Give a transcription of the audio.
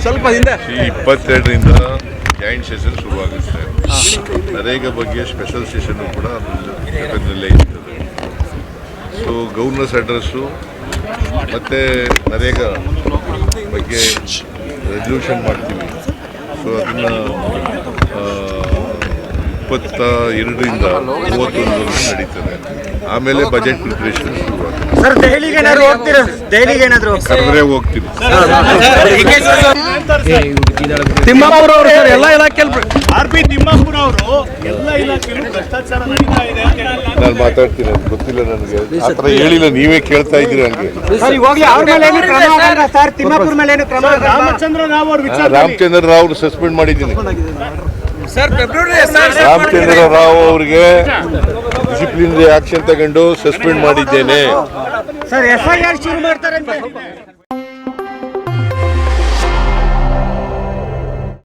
ಸ್ವಲ್ಪ ಹಿಂದೆ 22ರಿಂದ joint session ಶುರುವಾಗುತ್ತೆ. ನರೇಗಾ ಬಗ್ಗೆ ಸ್ಪೆಷಲ್ ಸೆಷನ್ ಕೂಡ ಅದರಲ್ಲೇ ಇರ್ತದೆ. ಸೊ ಗವರ್ನರ್ಸ್ ಅಡ್ರೆಸ್ಸು ಮತ್ತು ನರೇಗಾ ಬಗ್ಗೆ ರೆಸಲ್ಯೂಷನ್ ಮಾಡ್ತೀವಿ. ಸೊ ಅದನ್ನು 22ರಿಂದ 31 ನಡೀತದೆ. ಆಮೇಲೆ ಬಜೆಟ್ ಪ್ರಿಪರೇಷನ್ ಶುರುವಾಗುತ್ತೆ. ಸರ್ ದೆಹಲಿಗೆ ಏನಾದರೂ ಕರೆದ್ರೆ ಹೋಗ್ತೀವಿ. ತಿಮ್ಮಾಪುರ ಅವರು ಸರ್ ಎಲ್ಲ ಇಲಾಖೆಯಲ್ಲಿ RP ತಿಮ್ಮಾಪುರ ಅವರು ಎಲ್ಲ ಇಲಾಖೆಯಲ್ಲೂ ಭ್ರಷ್ಟಾಚಾರ ನಡೀತಾ ಇದೆ ಅಂತ ಹೇಳಿದ್ದಾರೆ. ನಾನು ಮಾತಾಡ್ತೀನಿ, ಅದು ಗೊತ್ತಿಲ್ಲ ನನಗೆ, ಆ ಥರ ಹೇಳಿಲ್ಲ, ನೀವೇ ಕೇಳ್ತಾ ಇದ್ದೀರಿ ಹಂಗೆ. ರಾಮಚಂದ್ರ ರಾವ್ ಅವ್ರ ವಿಚಾರ ರಾಮಚಂದ್ರ ರಾವ್ ಸಸ್ಪೆಂಡ್ ಮಾಡಿದ್ದೀನಿ. ಸರ್ ಫೆಬ್ರವರಿ ರಾಮಚಂದ್ರ ರಾವ್ ಅವರಿಗೆ ಡಿಸಿಪ್ಲಿನರಿ ಆಕ್ಷನ್ ತಗೊಂಡು ಸಸ್ಪೆಂಡ್ ಮಾಡಿದ್ದೇನೆ. ಸರ್ FIR ಶುರು ಮಾಡ್ತಾರೆ ಅಂತ